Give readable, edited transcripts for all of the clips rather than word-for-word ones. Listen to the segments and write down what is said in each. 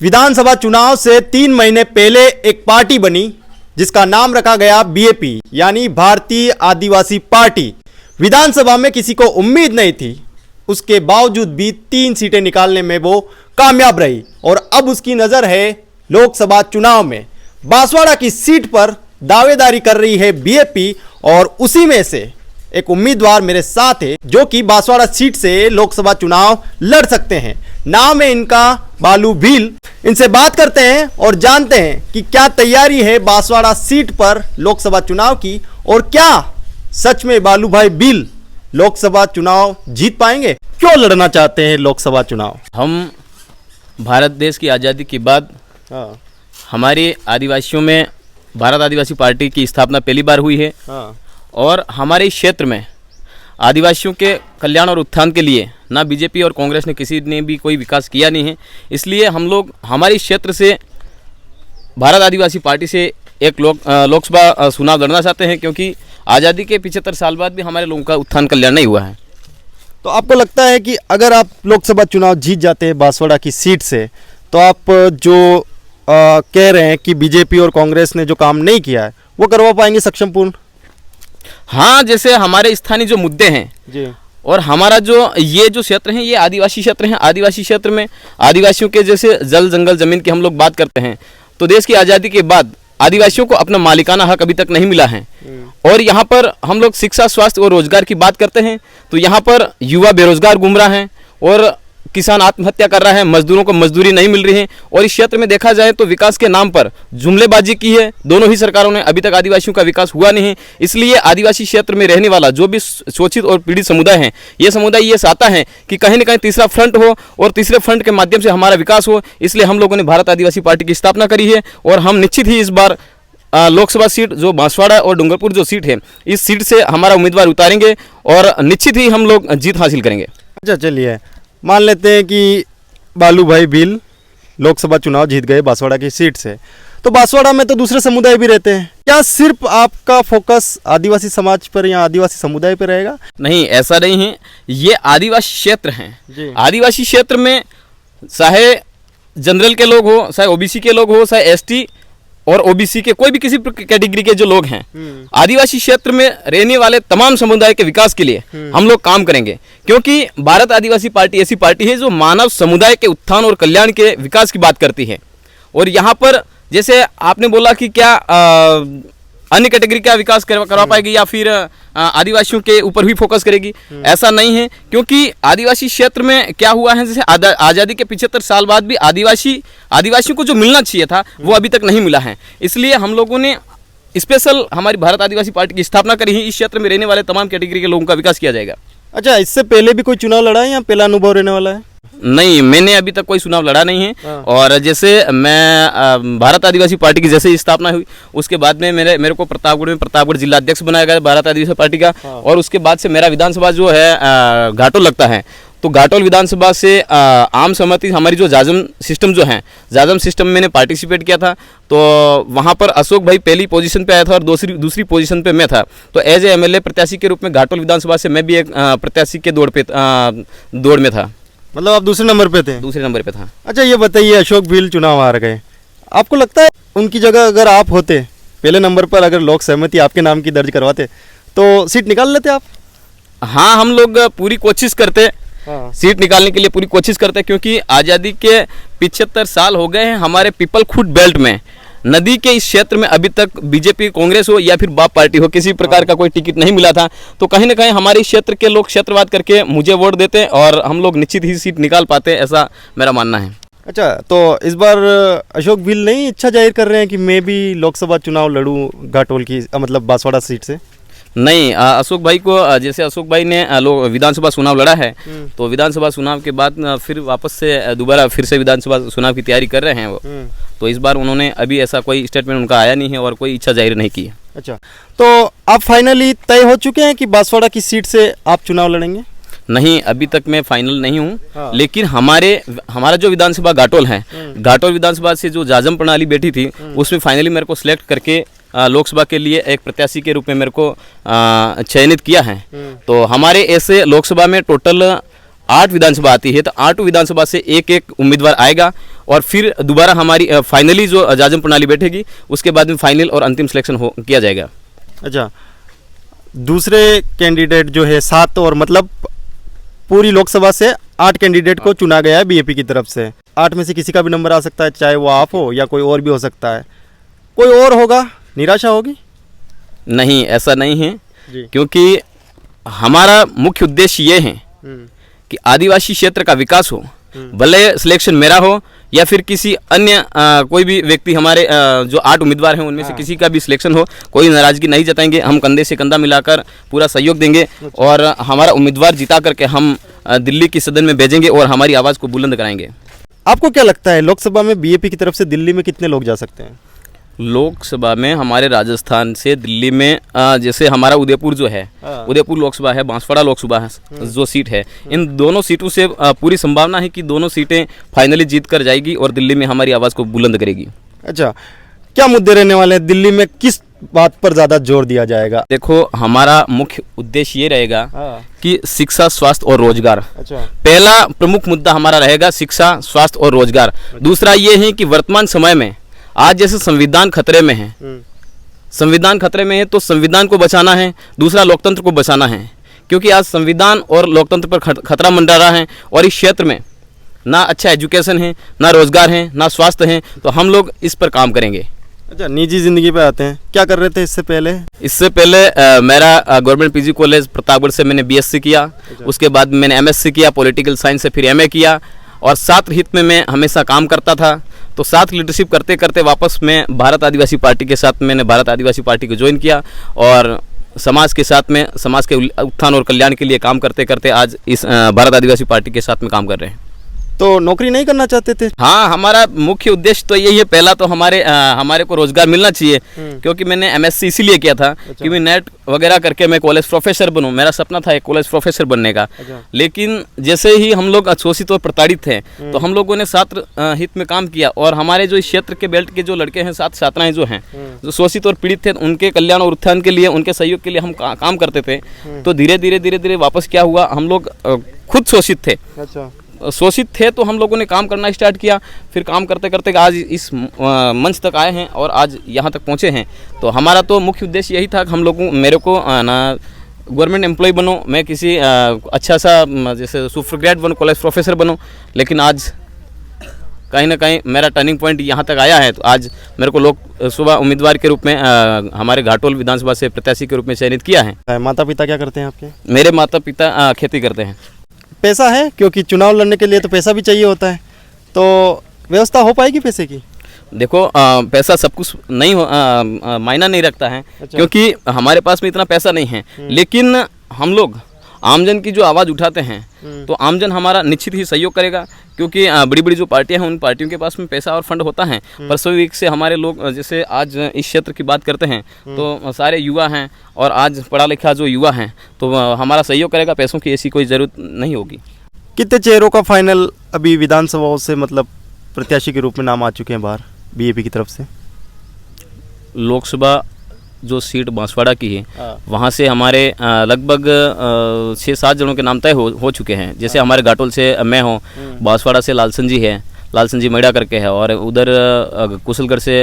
विधानसभा चुनाव से 3 महीने पहले एक पार्टी बनी जिसका नाम रखा गया बीएपी यानी भारतीय आदिवासी पार्टी। विधानसभा में किसी को उम्मीद नहीं थी, उसके बावजूद भी 3 सीटें निकालने में वो कामयाब रही और अब उसकी नज़र है लोकसभा चुनाव में। बांसवाड़ा की सीट पर दावेदारी कर रही है बीएपी और उसी में से एक उम्मीदवार मेरे साथ है जो कि बांसवाड़ा सीट से लोकसभा चुनाव लड़ सकते हैं। नाम है इनका बालू भील। इनसे बात करते हैं और जानते हैं कि क्या तैयारी है बांसवाड़ा सीट पर लोकसभा चुनाव की और क्या सच में बालू भाई भील लोकसभा चुनाव जीत पाएंगे। क्यों लड़ना चाहते हैं लोकसभा चुनाव। हम भारत देश की आज़ादी के बाद हमारे आदिवासियों में भारत आदिवासी पार्टी की स्थापना पहली बार हुई है और हमारे क्षेत्र में आदिवासियों के कल्याण और उत्थान के लिए ना बीजेपी और कांग्रेस ने किसी ने भी कोई विकास किया नहीं है। इसलिए हम लोग हमारे क्षेत्र से भारत आदिवासी पार्टी से एक लोकसभा चुनाव लड़ना चाहते हैं, क्योंकि आज़ादी के 75 साल बाद भी हमारे लोगों का उत्थान कल्याण नहीं हुआ है। तो आपको लगता है कि अगर आप लोकसभा चुनाव जीत जाते हैं बांसवाड़ा की सीट से, तो आप जो कह रहे हैं कि बीजेपी और कांग्रेस ने जो काम नहीं किया है वो करवा पाएंगे सक्षमपूर्ण। हाँ, जैसे हमारे स्थानीय जो मुद्दे हैं जी और हमारा जो ये जो क्षेत्र हैं ये आदिवासी क्षेत्र हैं। आदिवासी क्षेत्र में आदिवासियों के जैसे जल जंगल जमीन की हम लोग बात करते हैं तो देश की आज़ादी के बाद आदिवासियों को अपना मालिकाना हक अभी तक नहीं मिला है। और यहाँ पर हम लोग शिक्षा, स्वास्थ्य और रोजगार की बात करते हैं तो यहाँ पर युवा बेरोजगार घूम रहा है और किसान आत्महत्या कर रहा है, मजदूरों को मजदूरी नहीं मिल रही है। और इस क्षेत्र में देखा जाए तो विकास के नाम पर जुमलेबाजी की है दोनों ही सरकारों ने, अभी तक आदिवासियों का विकास हुआ नहीं है। इसलिए आदिवासी क्षेत्र में रहने वाला जो भी शोषित और पीड़ित समुदाय है, ये समुदाय ये चाहता है कि कहीं न कहीं तीसरा फ्रंट हो और तीसरे फ्रंट के माध्यम से हमारा विकास हो। इसलिए हम लोगों ने भारत आदिवासी पार्टी की स्थापना करी है और हम निश्चित ही इस बार लोकसभा सीट जो बांसवाड़ा और डूंगरपुर जो सीट है इस सीट से हमारा उम्मीदवार उतारेंगे और निश्चित ही हम लोग जीत हासिल करेंगे। अच्छा, चलिए मान लेते हैं कि बालू भाई भील लोकसभा चुनाव जीत गए बांसवाड़ा की सीट से, तो बांसवाड़ा में तो दूसरे समुदाय भी रहते हैं। क्या सिर्फ आपका फोकस आदिवासी समाज पर या आदिवासी समुदाय पर रहेगा। नहीं, ऐसा नहीं है। ये आदिवासी क्षेत्र हैं। आदिवासी क्षेत्र में चाहे जनरल के लोग हो, चाहे ओबीसी के लोग हो, चाहे एसटी और ओबीसी के कोई भी किसी कैटेगरी के जो लोग हैं, आदिवासी क्षेत्र में रहने वाले तमाम समुदाय के विकास के लिए हम लोग काम करेंगे। क्योंकि भारत आदिवासी पार्टी ऐसी पार्टी है जो मानव समुदाय के उत्थान और कल्याण के विकास की बात करती है। और यहाँ पर जैसे आपने बोला कि क्या अन्य कैटेगरी का विकास करवा पाएगी या फिर आदिवासियों के ऊपर भी फोकस करेगी, ऐसा नहीं है। क्योंकि आदिवासी क्षेत्र में क्या हुआ है, जैसे आज़ादी के 75 साल बाद भी आदिवासियों को जो मिलना चाहिए था वो अभी तक नहीं मिला है। इसलिए हम लोगों ने स्पेशल हमारी भारत आदिवासी पार्टी की स्थापना करी है। इस क्षेत्र में रहने वाले तमाम कैटेगरी के लोगों का विकास किया जाएगा। अच्छा, इससे पहले भी कोई चुनाव लड़ा है या पहला अनुभव रहने वाला है। नहीं, मैंने अभी तक कोई चुनाव लड़ा नहीं है। और जैसे मैं भारत आदिवासी पार्टी की जैसे स्थापना हुई उसके बाद में मेरे को प्रतापगढ़ जिला अध्यक्ष बनाया गया भारत आदिवासी पार्टी का। और उसके बाद से मेरा विधानसभा जो है घाटोल लगता है, तो घाटोल विधानसभा से आम सहमति हमारी जो जाजम सिस्टम जो है, जाजम सिस्टम में मैंने पार्टिसिपेट किया था। तो वहाँ पर अशोक भाई पहली पोजीशन पे आया था और दूसरी पोजीशन पे मैं था। तो एज ए एमएलए प्रत्याशी के रूप में घाटोल विधानसभा से मैं भी एक प्रत्याशी के दौड़ में था। मतलब आप दूसरे नंबर पे थे। दूसरे नंबर पे था। अच्छा, ये बताइए, अशोक भील चुनाव हार गए, आपको लगता है उनकी जगह अगर आप होते पहले नंबर पर, अगर लोक सहमति आपके नाम की दर्ज करवाते तो सीट निकाल लेते आप। हाँ, हम लोग पूरी कोशिश करते सीट निकालने के लिए, पूरी कोशिश करते, क्योंकि आज़ादी के 75 साल हो गए हैं। हमारे पीपल खुद बेल्ट में नदी के इस क्षेत्र में अभी तक बीजेपी, कांग्रेस हो या फिर बाप पार्टी हो, किसी प्रकार का कोई टिकट नहीं मिला था। तो कहीं ना कहीं हमारे क्षेत्र के लोग क्षेत्रवाद करके मुझे वोट देते हैं और हम लोग निश्चित ही सीट निकाल पाते हैं, ऐसा मेरा मानना है। अच्छा, तो इस बार अशोक भील नहीं इच्छा जाहिर कर रहे हैं कि मैं भी लोकसभा चुनाव लड़ूं घाटोल की मतलब बांसवाड़ा सीट से। नहीं, अशोक भाई को जैसे अशोक भाई ने विधानसभा चुनाव लड़ा है तो विधानसभा चुनाव के बाद फिर वापस से दोबारा फिर से विधानसभा चुनाव की तैयारी कर रहे हैं वो। तो इस बार उन्होंने अभी ऐसा कोई स्टेटमेंट उनका आया नहीं है और कोई इच्छा जाहिर नहीं की है। अच्छा, तो आप फाइनली तय हो चुके हैं कि बांसवाड़ा की सीट से आप चुनाव लड़ेंगे। नहीं, अभी तक मैं फाइनल नहीं हूँ। लेकिन हमारा जो विधानसभा घाटोल है, घाटोल विधानसभा से जो जाजम प्रणाली बैठी थी उसमें फाइनली मेरे को सिलेक्ट करके लोकसभा के लिए एक प्रत्याशी के रूप में मेरे को चयनित किया है। तो हमारे ऐसे लोकसभा में टोटल 8 विधानसभा आती है तो 8 विधानसभा से एक एक उम्मीदवार आएगा और फिर दोबारा हमारी फाइनली जो जाजम प्रणाली बैठेगी उसके बाद में फाइनल और अंतिम सिलेक्शन हो किया जाएगा। अच्छा, दूसरे कैंडिडेट जो है 7 और मतलब पूरी लोकसभा से 8 कैंडिडेट को चुना गया है बीएपी की तरफ से। 8 में से किसी का भी नंबर आ सकता है, चाहे वो आप हो या कोई और भी हो सकता है। कोई और होगा, निराशा होगी? नहीं, ऐसा नहीं है जी। क्योंकि हमारा मुख्य उद्देश्य ये है कि आदिवासी क्षेत्र का विकास हो, भले सिलेक्शन मेरा हो या फिर किसी अन्य कोई भी व्यक्ति हमारे जो 8 उम्मीदवार हैं उनमें से किसी का भी सिलेक्शन हो, कोई नाराजगी नहीं जताएंगे। हम कंधे से कंधा मिलाकर पूरा सहयोग देंगे और हमारा उम्मीदवार जिता करके हम दिल्ली की सदन में भेजेंगे और हमारी आवाज़ को बुलंद कराएंगे। आपको क्या लगता है लोकसभा में बीएपी की तरफ से दिल्ली में कितने लोग जा सकते हैं? लोकसभा में हमारे राजस्थान से दिल्ली में जैसे हमारा उदयपुर जो है, उदयपुर लोकसभा है, बांसवाड़ा लोकसभा है जो सीट है, इन दोनों सीटों से पूरी संभावना है कि दोनों सीटें फाइनली जीत कर जाएगी और दिल्ली में हमारी आवाज़ को बुलंद करेगी। अच्छा, क्या मुद्दे रहने वाले हैं दिल्ली में, किस बात पर ज़्यादा जोर दिया जाएगा? देखो, हमारा मुख्य उद्देश्य ये रहेगा कि शिक्षा, स्वास्थ्य और रोजगार। अच्छा, पहला प्रमुख मुद्दा हमारा रहेगा शिक्षा, स्वास्थ्य और रोजगार। दूसरा ये है कि वर्तमान समय में आज जैसे संविधान खतरे में है, संविधान खतरे में है तो संविधान को बचाना है, दूसरा लोकतंत्र को बचाना है, क्योंकि आज संविधान और लोकतंत्र पर खतरा मंडरा रहा है और इस क्षेत्र में ना अच्छा एजुकेशन है, ना रोजगार है, ना स्वास्थ्य है, तो हम लोग इस पर काम करेंगे। अच्छा, निजी जिंदगी पे आते हैं, क्या कर रहे थे इससे पहले? इससे पहले मेरा गवर्नमेंट पीजी कॉलेज प्रतापगढ़ से मैंने बीएससी किया। उसके बाद मैंने एमएससी किया, पॉलिटिकल साइंस से फिर एमए किया और छात्र हित में मैं हमेशा काम करता था। तो साथ लीडरशिप करते करते वापस मैं भारत आदिवासी पार्टी के साथ मैंने भारत आदिवासी पार्टी को ज्वाइन किया और समाज के साथ में समाज के उत्थान और कल्याण के लिए काम करते करते आज इस भारत आदिवासी पार्टी के साथ में काम कर रहे हैं। तो नौकरी नहीं करना चाहते थे? हाँ, हमारा मुख्य उद्देश्य तो यही है, पहला तो हमारे को रोजगार मिलना चाहिए, क्योंकि मैंने एमएससी इसीलिए किया था कि मैं नेट वगैरह करके मैं कॉलेज प्रोफेसर बनूं। मेरा सपना था एक कॉलेज प्रोफेसर बनने का। लेकिन जैसे ही हम लोग शोषित और प्रताड़ित थे तो हम लोगों ने छात्र हित में काम किया और हमारे जो इस क्षेत्र के बेल्ट के जो लड़के हैं, छात्र छात्राएं जो हैं, जो शोषित और पीड़ित थे, उनके कल्याण और उत्थान के लिए, उनके सहयोग के लिए हम काम करते थे। तो धीरे धीरे वापस क्या हुआ, हम लोग खुद शोषित थे। अच्छा, शोषित थे तो हम लोगों ने काम करना स्टार्ट किया, फिर काम करते करते आज इस मंच तक आए हैं और आज यहाँ तक पहुँचे हैं। तो हमारा तो मुख्य उद्देश्य यही था कि हम लोगों मेरे को ना गवर्नमेंट एम्प्लॉय बनो, मैं किसी अच्छा सा जैसे सुपर ग्रेड बनूँ, कॉलेज प्रोफेसर बनूँ। लेकिन आज कहीं ना कहीं मेरा टर्निंग पॉइंट यहाँ तक आया है। तो आज मेरे को लोग सुबह उम्मीदवार के रूप में हमारे घाटोल विधानसभा से प्रत्याशी के रूप में चयनित किया है। माता पिता क्या करते हैं आपके? मेरे माता पिता खेती करते हैं। पैसा है, क्योंकि चुनाव लड़ने के लिए तो पैसा भी चाहिए होता है, तो व्यवस्था हो पाएगी पैसे की? देखो, पैसा सब कुछ नहीं मायना नहीं रखता है। अच्छा। क्योंकि हमारे पास में इतना पैसा नहीं है, लेकिन हम लोग आमजन की जो आवाज़ उठाते हैं तो आमजन हमारा निश्चित ही सहयोग करेगा, क्योंकि बड़ी बड़ी जो पार्टियां हैं उन पार्टियों के पास में पैसा और फंड होता है, पर स्वाभाविक से हमारे लोग जैसे आज इस क्षेत्र की बात करते हैं तो सारे युवा हैं और आज पढ़ा लिखा जो युवा हैं तो हमारा सहयोग करेगा, पैसों की ऐसी कोई ज़रूरत नहीं होगी। कितने चेहरों का फाइनल अभी विधानसभाओं से मतलब प्रत्याशी के रूप में नाम आ चुके हैं बाहर बीएपी की तरफ से? लोकसभा जो सीट बांसवाड़ा की है वहाँ से हमारे लगभग 6-7 जनों के नाम तय हो चुके हैं। जैसे हमारे घाटोल से मैं हूँ, बांसवाड़ा से लालसन जी है, लालसन जी मैड़ा करके है, और उधर कुशलगढ़ से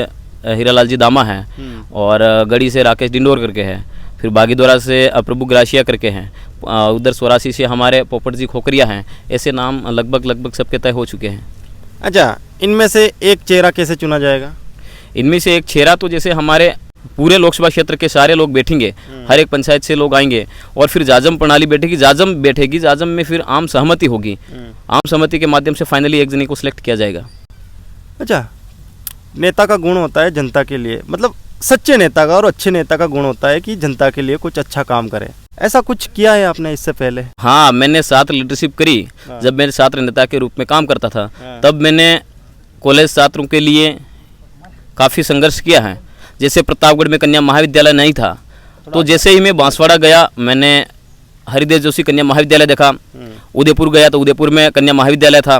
हीरालाल जी दामा है, और गढ़ी से राकेश डिंडोर करके है, फिर बागीदोरा से प्रभु ग्राशिया करके हैं, उधर सोरासी से हमारे पोपट जी खोकरिया हैं। ऐसे नाम लगभग सबके तय हो चुके हैं। अच्छा, इनमें से एक चेहरा कैसे चुना जाएगा? इनमें से एक चेहरा तो जैसे हमारे पूरे लोकसभा क्षेत्र के सारे लोग बैठेंगे, हर एक पंचायत से लोग आएंगे और फिर जाजम प्रणाली बैठेगी, जाजम में फिर आम सहमति होगी, आम सहमति के माध्यम से फाइनली एक जने को सिलेक्ट किया जाएगा। अच्छा, नेता का गुण होता है जनता के लिए, मतलब सच्चे नेता का और अच्छे नेता का गुण होता है कि जनता के लिए कुछ अच्छा काम करे। ऐसा कुछ किया है आपने इससे पहले? हाँ, मैंने छात्र लीडरशिप करी। जब मैं छात्र नेता के रूप में काम करता था तब मैंने कॉलेज छात्रों के लिए काफ़ी संघर्ष किया है। जैसे प्रतापगढ़ में कन्या महाविद्यालय नहीं था, तो जैसे ही मैं बांसवाड़ा गया मैंने हरिदेव जोशी कन्या महाविद्यालय देखा, उदयपुर गया तो उदयपुर में कन्या महाविद्यालय था,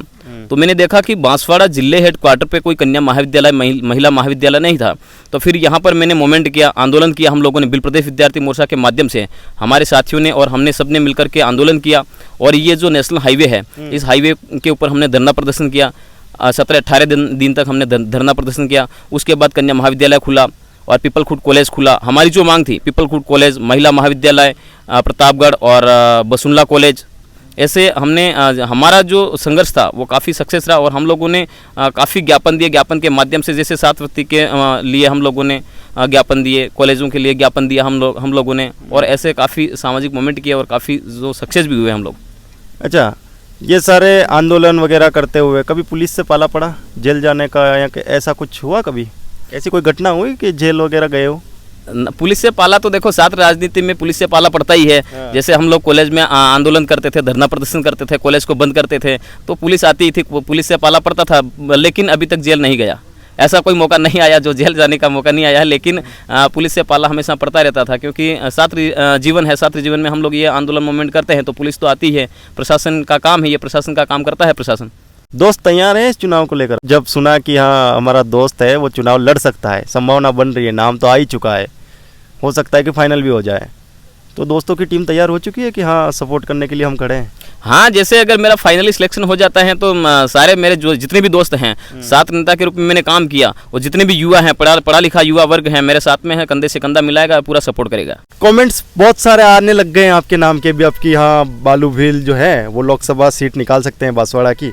तो मैंने देखा कि बांसवाड़ा जिले हेडक्वार्टर पे कोई कन्या महाविद्यालय महिला महाविद्यालय नहीं था। तो फिर यहाँ पर मैंने मूवमेंट किया, आंदोलन किया। हम लोगों ने बिल प्रदेश विद्यार्थी मोर्चा के माध्यम से हमारे साथियों ने और हमने सबने मिलकर के आंदोलन किया। और ये जो नेशनल हाईवे है, इस हाईवे के ऊपर हमने धरना प्रदर्शन किया। 17-18 दिन तक हमने धरना प्रदर्शन किया। उसके बाद कन्या महाविद्यालय खुला और पीपलखुट कॉलेज खुला। हमारी जो मांग थी, पीपलखुट कॉलेज, महिला महाविद्यालय प्रतापगढ़ और बसुल्ला कॉलेज, ऐसे हमने हमारा जो संघर्ष था वो काफ़ी सक्सेस रहा। और हम लोगों ने काफ़ी ज्ञापन दिए। ज्ञापन के माध्यम से जैसे छात्रवृत्ति के लिए हम लोगों ने ज्ञापन दिए, कॉलेजों के लिए ज्ञापन दिया हम लोगों ने, और ऐसे काफ़ी सामाजिक मूवमेंट किए और काफ़ी जो सक्सेस भी हुए हम लोग। अच्छा, ये सारे आंदोलन वगैरह करते हुए कभी पुलिस से पाला पड़ा, जेल जाने का, या ऐसा कुछ हुआ? कभी ऐसी कोई घटना हुई कि जेल वगैरह गए हो? पुलिस से पाला तो देखो, छात्र राजनीति में पुलिस से पाला पड़ता ही है। जैसे हम लोग कॉलेज में आंदोलन करते थे, धरना प्रदर्शन करते थे, कॉलेज को बंद करते थे, तो पुलिस आती ही थी, पुलिस से पाला पड़ता था। लेकिन अभी तक जेल नहीं गया, ऐसा कोई मौका नहीं आया जो जेल जाने का मौका नहीं आया। लेकिन पुलिस से पाला हमेशा पड़ता रहता था, क्योंकि छात्र जीवन है। छात्र जीवन में हम लोग ये आंदोलन मूवमेंट करते हैं तो पुलिस तो आती है। प्रशासन का काम है, ये प्रशासन का काम करता है प्रशासन। दोस्त तैयार है इस चुनाव को लेकर? जब सुना कि हाँ हमारा दोस्त है वो चुनाव लड़ सकता है, संभावना बन रही है, नाम तो आ ही चुका है, हो सकता है कि फाइनल भी हो जाए, तो दोस्तों की टीम तैयार हो चुकी है कि हाँ सपोर्ट करने के लिए हम खड़े हैं? हाँ, जैसे अगर मेरा फाइनली सिलेक्शन हो जाता है तो सारे मेरे जो जितने भी दोस्त हैं, साथ नेता के रूप में मैंने काम किया, और जितने भी युवा हैं, पढ़ा लिखा युवा वर्ग है, मेरे साथ में है, कंधे से कंधा मिलाएगा, पूरा सपोर्ट करेगा। कमेंट्स बहुत सारे आने लग गए हैं आपके नाम के भी अब कि हाँ बालू भील जो है वो लोकसभा सीट निकाल सकते हैं बांसवाड़ा की।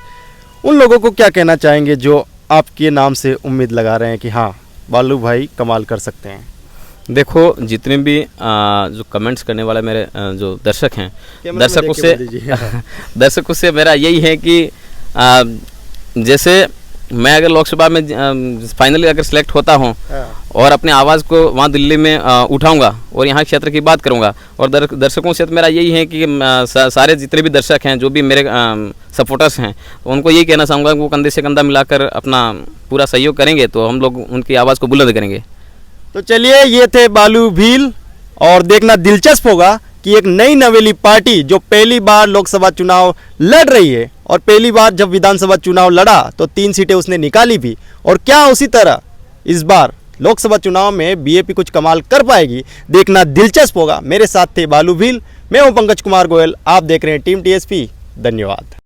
उन लोगों को क्या कहना चाहेंगे जो आपके नाम से उम्मीद लगा रहे हैं कि हाँ बालू भाई कमाल कर सकते हैं? देखो, जितने भी जो कमेंट्स करने वाले मेरे जो दर्शक हैं, दर्शकों से मेरा यही है कि जैसे मैं अगर लोकसभा में फाइनली अगर सिलेक्ट होता हूं और अपने आवाज़ को वहां दिल्ली में उठाऊंगा और यहाँ क्षेत्र की बात करूंगा, और दर्शकों से मेरा यही है कि सारे जितने भी दर्शक हैं, जो भी मेरे सपोर्टर्स हैं, उनको यही कहना चाहूँगा कि वो कंधे से कंधा मिलाकर अपना पूरा सहयोग करेंगे तो हम लोग उनकी आवाज़ को बुलंद करेंगे। तो चलिए, ये थे बालू भील, और देखना दिलचस्प होगा कि एक नई नवेली पार्टी जो पहली बार लोकसभा चुनाव लड़ रही है, और पहली बार जब विधानसभा चुनाव लड़ा तो 3 सीटें उसने निकाली भी, और क्या उसी तरह इस बार लोकसभा चुनाव में बीएपी कुछ कमाल कर पाएगी, देखना दिलचस्प होगा। मेरे साथ थे बालू भील, मैं हूं पंकज कुमार गोयल, आप देख रहे हैं टीम टीएसपी। धन्यवाद।